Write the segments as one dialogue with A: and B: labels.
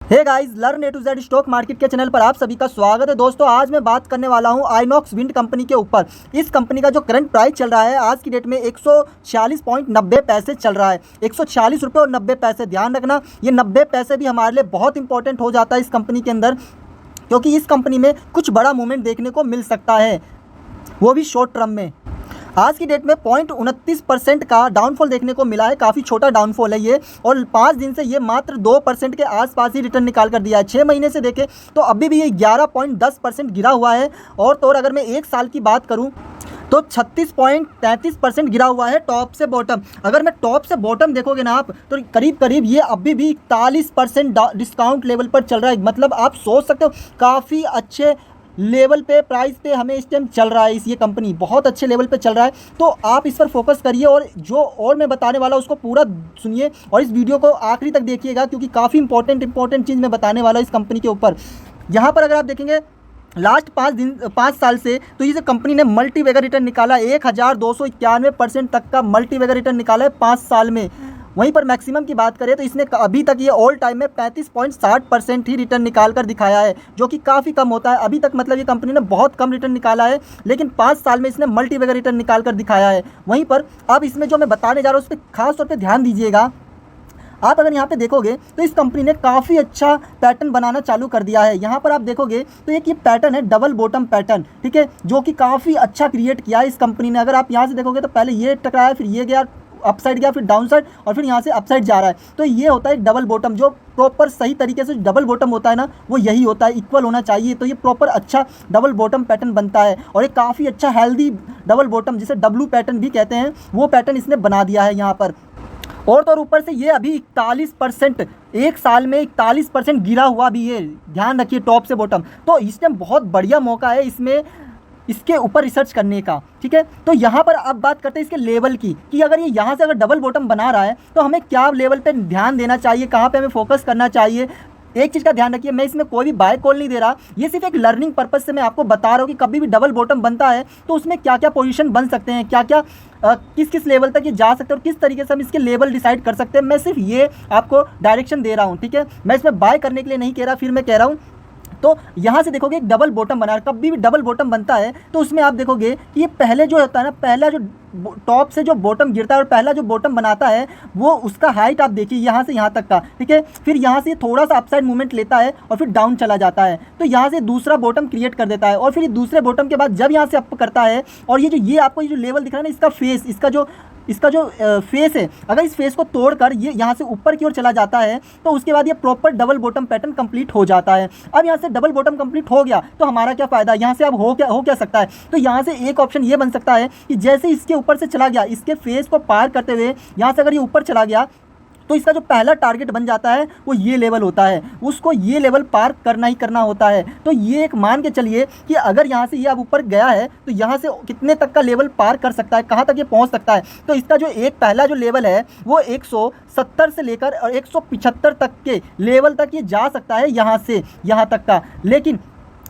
A: Hey guys, learn A to Z stock market के channel पर आप सभी का स्वागत है। दोस्तों, आज मैं बात करने वाला हूं आइनॉक्स विंड कंपनी के ऊपर। इस कंपनी का जो करंट प्राइस चल रहा है आज की डेट में 146.90 पैसे चल रहा है। 146 रुपये और 90 पैसे। ध्यान रखना, ये 90 पैसे भी हमारे लिए बहुत इंपॉर्टेंट हो जाता है इस कंपनी के अंदर, क्योंकि इस कंपनी में कुछ बड़ा मूवमेंट देखने को मिल सकता है, वो भी शॉर्ट टर्म में। आज की डेट में 0.29% का डाउनफॉल देखने को मिला है। काफ़ी छोटा डाउनफॉल है ये, और 5 दिन से ये मात्र 2% के आसपास ही रिटर्न निकाल कर दिया है। 6 महीने से देखें तो अभी भी ये 11.10% गिरा हुआ है। और तो और अगर मैं 1 साल की बात करूं तो 36.33% गिरा हुआ है टॉप से बॉटम। अगर मैं टॉप से बॉटम देखोगे ना आप, तो करीब करीब ये अभी भी 41% डिस्काउंट लेवल पर चल रहा है। मतलब आप सोच सकते हो काफ़ी अच्छे लेवल पे, प्राइस पे हमें इस टाइम चल रहा है। ये कंपनी बहुत अच्छे लेवल पे चल रहा है, तो आप इस पर फोकस करिए और जो और मैं बताने वाला हूँ उसको पूरा सुनिए और इस वीडियो को आखिरी तक देखिएगा, क्योंकि काफ़ी इंपॉर्टेंट चीज़ मैं बताने वाला हूँ इस कंपनी के ऊपर। यहाँ पर अगर आप देखेंगे लास्ट 5 साल से, तो ये कंपनी ने मल्टी बैगर रिटर्न निकाला 1291% तक का मल्टी बैगर रिटर्न निकाला है 5 साल में। वहीं पर मैक्सिमम की बात करें तो इसने अभी तक ये ऑल टाइम में 35.60% ही रिटर्न निकाल कर दिखाया है, जो कि काफ़ी कम होता है अभी तक। मतलब ये कंपनी ने बहुत कम रिटर्न निकाला है, लेकिन 5 साल में इसने मल्टी बैगर रिटर्न निकाल कर दिखाया है। वहीं पर अब इसमें जो मैं बताने जा रहा हूँ उस पर खास तौर पर ध्यान दीजिएगा। आप अगर यहाँ पे देखोगे तो इस कंपनी ने काफ़ी अच्छा पैटर्न बनाना चालू कर दिया है। यहाँ पर आप देखोगे तो एक ये पैटर्न है डबल बॉटम पैटर्न, ठीक है, जो कि काफ़ी अच्छा क्रिएट किया है इस कंपनी ने। अगर आप यहाँ से देखोगे तो पहले ये टकराया, फिर ये गया अपसाइड गया, फिर डाउन साइड, और फिर यहाँ से अपसाइड जा रहा है। तो ये होता है एक डबल बॉटम। जो प्रॉपर सही तरीके से डबल बॉटम होता है ना, वो यही होता है, इक्वल होना चाहिए। तो ये प्रॉपर अच्छा डबल बॉटम पैटर्न बनता है, और एक काफ़ी अच्छा हेल्दी डबल बॉटम, जिसे डब्लू पैटर्न भी कहते हैं, वो पैटर्न इसने बना दिया है यहाँ पर। और तो ऊपर से ये अभी 41%, 1 साल में 41% गिरा हुआ भी है। ध्यान रखिए टॉप से बॉटम। तो इस टाइम बहुत बढ़िया मौका है इसमें, इसके ऊपर रिसर्च करने का, ठीक है। तो यहाँ पर अब बात करते हैं इसके लेवल की, कि अगर ये यहाँ से अगर डबल बॉटम बना रहा है तो हमें क्या लेवल पे ध्यान देना चाहिए, कहाँ पे हमें फोकस करना चाहिए। एक चीज़ का ध्यान रखिए, मैं इसमें कोई भी बाय कॉल नहीं दे रहा, ये सिर्फ एक लर्निंग पर्पस से मैं आपको बता रहा हूँ कि कभी भी डबल बॉटम बनता है तो उसमें क्या क्या पोजीशन बन सकते हैं, क्या क्या किस किस लेवल तक ये जा सकते हैं और किस तरीके से हम इसके लेवल डिसाइड कर सकते हैं। मैं सिर्फ ये आपको डायरेक्शन दे रहा हूँ, ठीक है। मैं इसमें बाय करने के लिए नहीं कह रहा, फिर मैं कह रहा हूँ। तो यहाँ से देखोगे एक डबल बॉटम बना, कभी भी डबल बॉटम बनता है तो उसमें आप देखोगे कि ये पहले जो होता है ना, पहला जो टॉप से जो बॉटम गिरता है और पहला जो बॉटम बनाता है, वो उसका हाइट आप देखिए यहाँ से यहाँ तक का, ठीक है। फिर यहाँ से थोड़ा सा अपसाइड मूवमेंट लेता है और फिर डाउन चला जाता है, तो यहाँ से दूसरा बॉटम क्रिएट कर देता है। और फिर दूसरे बॉटम के बाद जब यहाँ से अप करता है, और ये आपको ये जो लेवल दिख रहा है ना, इसका फेस, इसका जो फेस है, अगर इस फेस को तोड़कर ये यहाँ से ऊपर की ओर चला जाता है तो उसके बाद ये proper double bottom pattern complete हो जाता है। अब यहाँ से डबल बॉटम कंप्लीट हो गया तो हमारा क्या फ़ायदा, यहाँ से अब हो क्या सकता है। तो यहाँ से एक ऑप्शन ये बन सकता है कि जैसे इसके ऊपर से चला गया, इसके फेस को पार करते हुए यहाँ से अगर ये ऊपर चला गया, तो इसका जो पहला टारगेट बन जाता है वो ये लेवल होता है, उसको ये लेवल पार करना ही करना होता है। तो ये एक मान के चलिए कि अगर यहाँ से ये अब ऊपर गया है तो यहाँ से कितने तक का लेवल पार कर सकता है, कहाँ तक ये पहुँच सकता है। तो इसका जो एक पहला जो लेवल है वो 170 से लेकर 175 तक के लेवल तक ये जा सकता है, यहाँ से यहाँ तक का। लेकिन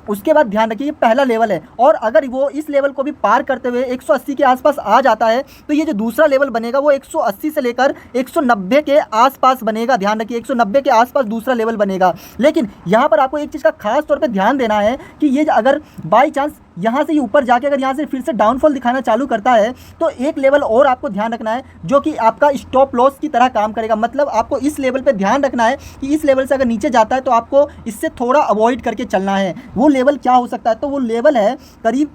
A: उसके बाद ध्यान रखिए ये पहला लेवल है, और अगर वो इस लेवल को भी पार करते हुए 180 के आसपास आ जाता है तो ये जो दूसरा लेवल बनेगा वो 180 से लेकर 190 के आसपास बनेगा। ध्यान रखिए 190 के आसपास दूसरा लेवल बनेगा। लेकिन यहाँ पर आपको एक चीज़ का खास तौर पे ध्यान देना है कि ये अगर बाई चांस यहाँ से ये ऊपर जाके अगर यहाँ से फिर से डाउनफॉल दिखाना चालू करता है तो एक लेवल और आपको ध्यान रखना है, जो कि आपका स्टॉप लॉस की तरह काम करेगा। मतलब आपको इस लेवल पे ध्यान रखना है कि इस लेवल से अगर नीचे जाता है तो आपको इससे थोड़ा अवॉइड करके चलना है। वो लेवल क्या हो सकता है, तो वो लेवल है करीब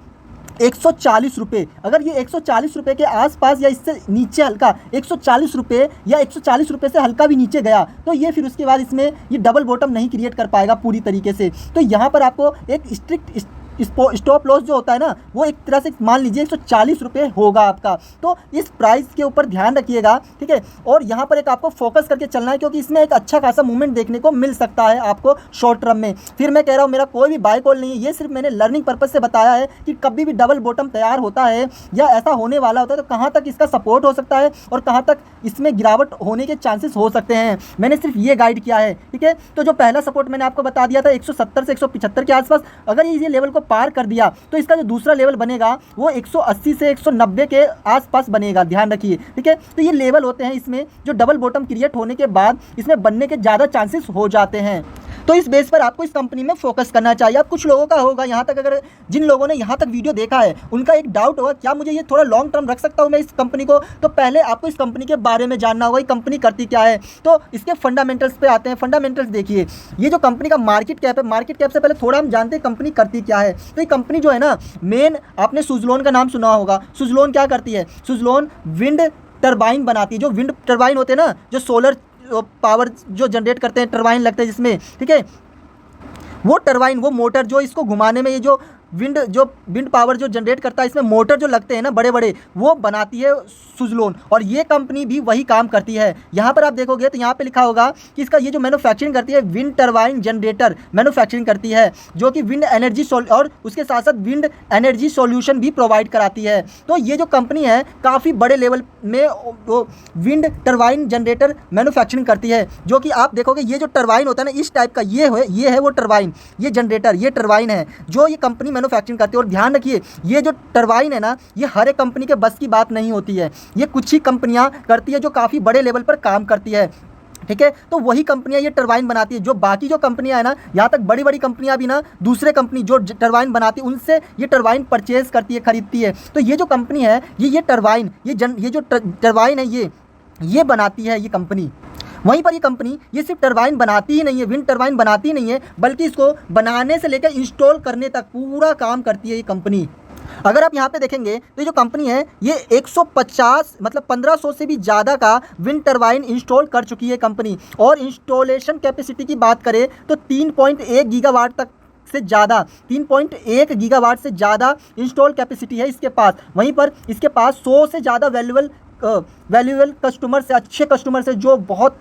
A: 140 रुपये। अगर ये 140 रुपये के आसपास या इससे नीचे हल्का 140 रुपये या 140 रुपये से हल्का भी नीचे गया तो ये फिर उसके बाद इसमें ये डबल बॉटम नहीं क्रिएट कर पाएगा पूरी तरीके से। तो यहाँ पर आपको एक स्ट्रिक्ट स्टॉप लॉस जो होता है ना, वो एक तरह से मान लीजिए 140 रुपये होगा आपका। तो इस प्राइस के ऊपर ध्यान रखिएगा, ठीक है। और यहाँ पर एक आपको फोकस करके चलना है, क्योंकि इसमें एक अच्छा खासा मूवमेंट देखने को मिल सकता है आपको शॉर्ट टर्म में। फिर मैं कह रहा हूँ मेरा कोई भी बाय कॉल नहीं है, ये सिर्फ मैंने लर्निंग पर्पज से बताया है कि कभी भी डबल बॉटम तैयार होता है या ऐसा होने वाला होता है तो कहाँ तक इसका सपोर्ट हो सकता है और कहाँ तक इसमें गिरावट होने के चांसेस हो सकते हैं, मैंने सिर्फ ये गाइड किया है, ठीक है। तो जो पहला सपोर्ट मैंने आपको बता दिया था 170 से 175 के आसपास, अगर ये लेवल को पार कर दिया तो इसका जो दूसरा लेवल बनेगा वो 180 से 190 के आसपास बनेगा। ध्यान रखिए, ठीक है। तो ये लेवल होते हैं इसमें जो डबल बॉटम क्रिएट होने के बाद इसमें बनने के ज़्यादा चांसेस हो जाते हैं। तो इस बेस पर आपको इस कंपनी में फोकस करना चाहिए। अब कुछ लोगों का होगा यहाँ तक, अगर जिन लोगों ने यहाँ तक वीडियो देखा है उनका एक डाउट होगा, क्या मुझे ये थोड़ा लॉन्ग टर्म रख सकता हूँ मैं इस कंपनी को? तो पहले आपको इस कंपनी के बारे में जानना होगा, ये कंपनी करती क्या है। तो इसके फंडामेंटल्स पे आते हैं। फंडामेंटल्स देखिए, ये जो कंपनी का मार्केट कैप है, मार्केट कैप से पहले थोड़ा हम जानते हैं कंपनी करती क्या है। तो ये कंपनी जो है ना, मेन आपने सुज़लोन का नाम सुना होगा। सुज़लोन क्या करती है? सुज़लोन विंड टरबाइन बनाती है। जो विंड टरबाइन होते हैं ना, जो सोलर पावर जो जनरेट करते हैं, टरबाइन लगते हैं जिसमें, ठीक है, वो टरबाइन, वो मोटर जो इसको घुमाने में, ये जो विंड पावर जो जनरेट करता है, इसमें मोटर जो लगते हैं ना बड़े बड़े, वो बनाती है सुज़लोन। और ये कंपनी भी वही काम करती है। यहाँ पर आप देखोगे तो यहाँ पे लिखा होगा कि इसका ये जो मैन्युफैक्चरिंग करती है, विंड टरबाइन जनरेटर मैन्युफैक्चरिंग करती है, जो कि विंड एनर्जी और उसके साथ साथ विंड एनर्जी सॉल्यूशन भी प्रोवाइड कराती है। तो ये जो कंपनी है काफ़ी बड़े लेवल में वो विंड टरबाइन जनरेटर मैन्युफैक्चरिंग करती है। जो कि आप देखोगे ये जो टरबाइन होता है ना, इस टाइप का, ये है वो टरबाइन, ये जनरेटर, ये टरबाइन है जो ये कंपनी मैन्युफैक्चरिंग करती है। और ध्यान रखिए, ये जो टरबाइन है ना, ये हर एक कंपनी के बस की बात नहीं होती है। ये कुछ ही कंपनियां करती है जो काफ़ी बड़े लेवल पर काम करती है, ठीक है। तो वही कंपनियां ये टरबाइन बनाती है। जो बाकी जो कंपनियां है ना, यहाँ तक बड़ी बड़ी कंपनियां भी ना, दूसरे कंपनी जो टरबाइन बनाती है उनसे ये टरबाइन परचेज करती है, खरीदती है। तो ये जो कंपनी है, ये टरबाइन, ये जो टरबाइन है, ये बनाती है ये कंपनी। वहीं पर ये कंपनी ये सिर्फ टरबाइन बनाती ही नहीं है, विंड टरबाइन बनाती ही नहीं है, बल्कि इसको बनाने से लेकर इंस्टॉल करने तक पूरा काम करती है ये कंपनी। अगर आप यहाँ पे देखेंगे तो ये जो कंपनी है, ये 150 मतलब 1500 से भी ज़्यादा का विंड टरबाइन इंस्टॉल कर चुकी है कंपनी। और इंस्टॉलेशन कैपेसिटी की बात करें तो 3.1 गीगावाट तक से ज़्यादा, 3.1 गीगावाट से ज़्यादा इंस्टॉल कैपेसिटी है इसके पास। वहीं पर इसके पास 100 से ज़्यादा वैल्यूएबल कस्टमर से, अच्छे कस्टमर से, जो बहुत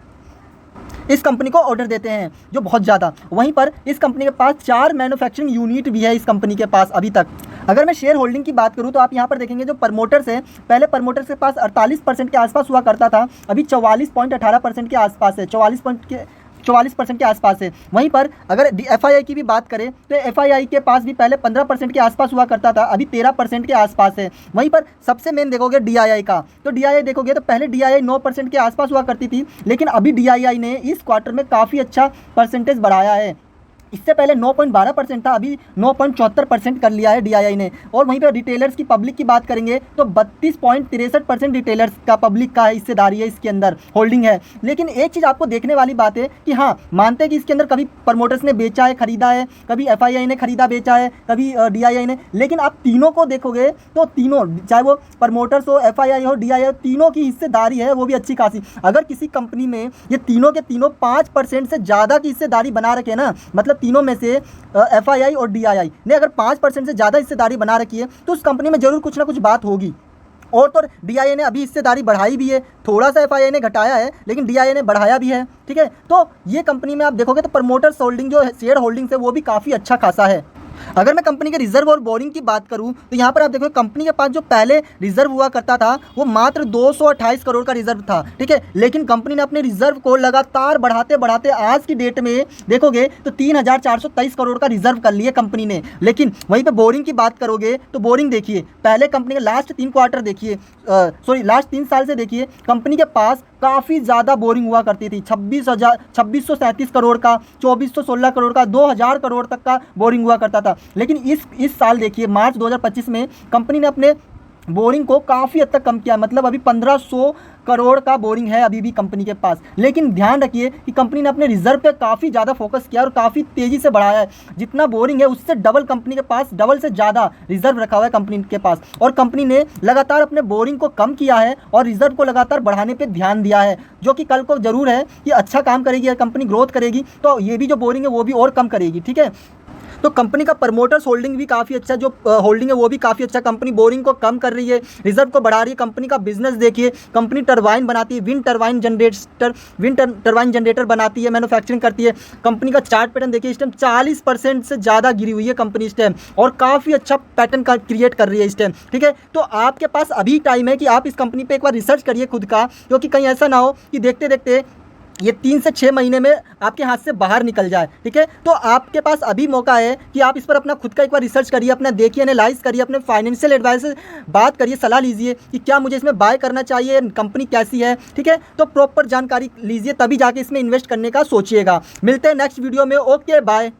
A: इस कंपनी को ऑर्डर देते हैं, जो बहुत ज़्यादा। वहीं पर इस कंपनी के पास 4 मैन्युफैक्चरिंग यूनिट भी है इस कंपनी के पास अभी तक। अगर मैं शेयर होल्डिंग की बात करूं तो आप यहां पर देखेंगे जो प्रमोटर्स है, पहले प्रमोटर्स के पास 48% के आसपास हुआ करता था, अभी 44.18% के आसपास है, 44% के आसपास है। वहीं पर अगर FII की भी बात करें तो FII के पास भी पहले 15% के आसपास हुआ करता था, अभी 13% के आसपास है। वहीं पर सबसे मेन देखोगे DII का, तो DII देखोगे तो पहले DII 9% के आसपास हुआ करती थी, लेकिन अभी DII ने इस क्वार्टर में काफ़ी अच्छा परसेंटेज बढ़ाया है। इससे पहले 9.12% था, अभी 9.74% कर लिया है DII ने। और वहीं पर रिटेलर्स की, पब्लिक की बात करेंगे तो 32.63% रिटेलर्स का, पब्लिक का हिस्सेदारी है इसके अंदर, होल्डिंग है। लेकिन एक चीज़ आपको देखने वाली बात है कि हाँ, मानते हैं कि इसके अंदर कभी प्रमोटर्स ने बेचा है, खरीदा है, कभी FII ने खरीदा बेचा है, कभी DII ने। लेकिन आप तीनों को देखोगे तो तीनों, चाहे वो प्रमोटर्स हो, FII हो, DII हो, तीनों की हिस्सेदारी है वो भी अच्छी खासी। अगर किसी कंपनी में ये तीनों के तीनों 5% से ज़्यादा की हिस्सेदारी बना रखे ना, मतलब तीनों में से FII और DII ने अगर 5% से ज़्यादा हिस्सेदारी बना रखी है, तो उस कंपनी में ज़रूर कुछ ना कुछ बात होगी। और तो DII ने अभी हिस्सेदारी बढ़ाई भी है, थोड़ा सा FII ने घटाया है, लेकिन DII ने बढ़ाया भी है, ठीक है। तो ये कंपनी में आप देखोगे तो प्रमोटर्स होल्डिंग, जो शेयर होल्डिंग है, वो भी काफ़ी अच्छा खासा है। अगर मैं कंपनी के रिजर्व और बोरिंग की बात करूं तो यहाँ पर आप देखो कंपनी के पास जो पहले रिजर्व हुआ करता था वो मात्र 228 करोड़ का रिजर्व था, ठीक है। लेकिन कंपनी ने अपने रिजर्व को लगातार बढ़ाते बढ़ाते आज की डेट में देखोगे तो 3423 करोड़ का रिजर्व कर लिया कंपनी ने। लेकिन वहीं पे बोरिंग की बात करोगे तो बोरिंग देखिए, पहले कंपनी के लास्ट 3 क्वार्टर देखिए, लास्ट 3 साल से देखिए, कंपनी के पास काफ़ी ज़्यादा बोरिंग हुआ करती थी। 2637 करोड़ का, 2416 करोड़ का, 2000 करोड़ तक का बोरिंग हुआ करता था। लेकिन इस साल देखिए, मार्च 2025 में कंपनी ने अपने बोरिंग को काफ़ी हद तक कम किया, मतलब अभी 1500 करोड़ का बोरिंग है अभी भी कंपनी के पास। लेकिन ध्यान रखिए कि कंपनी ने अपने रिजर्व पे काफ़ी ज़्यादा फोकस किया और काफ़ी तेज़ी से बढ़ाया है। जितना बोरिंग है उससे डबल कंपनी के पास, डबल से ज़्यादा रिजर्व रखा हुआ है कंपनी के पास। और कंपनी ने लगातार अपने बोरिंग को कम किया है और रिजर्व को लगातार बढ़ाने पर ध्यान दिया है, जो कि कल को ज़रूर है कि अच्छा काम करेगी, कंपनी ग्रोथ करेगी तो ये भी जो बोरिंग है वो भी और कम करेगी, ठीक है। तो कंपनी का प्रमोटर्स होल्डिंग भी काफ़ी अच्छा, जो होल्डिंग है वो भी काफ़ी अच्छा। कंपनी बोरिंग को कम कर रही है, रिजर्व को बढ़ा रही है। कंपनी का बिजनेस देखिए, कंपनी टरबाइन बनाती है, विंड टरबाइन जनरेटर बनाती है, मैन्युफैक्चरिंग करती है। कंपनी का चार्ट पैटर्न देखिए, इस टाइम 40% से ज़्यादा गिरी हुई है कंपनी इस टाइम, और काफ़ी अच्छा पैटर्न का क्रिएट कर रही है इस टाइम, ठीक है। तो आपके पास अभी टाइम है कि आप इस कंपनी पर एक बार रिसर्च करिए खुद का, क्योंकि कहीं ऐसा ना हो कि देखते देखते ये 3 से 6 महीने में आपके हाथ से बाहर निकल जाए। ठीक है, तो आपके पास अभी मौका है कि आप इस पर अपना खुद का एक बार रिसर्च करिए, अपना देखिए, एनालाइज करिए, अपने फाइनेंशियल एडवाइस से बात करिए, सलाह लीजिए कि क्या मुझे इसमें बाय करना चाहिए, कंपनी कैसी है। ठीक है, तो प्रॉपर जानकारी लीजिए, तभी जाके इसमें इन्वेस्ट करने का सोचिएगा। मिलते हैं नेक्स्ट वीडियो में। Okay, bye.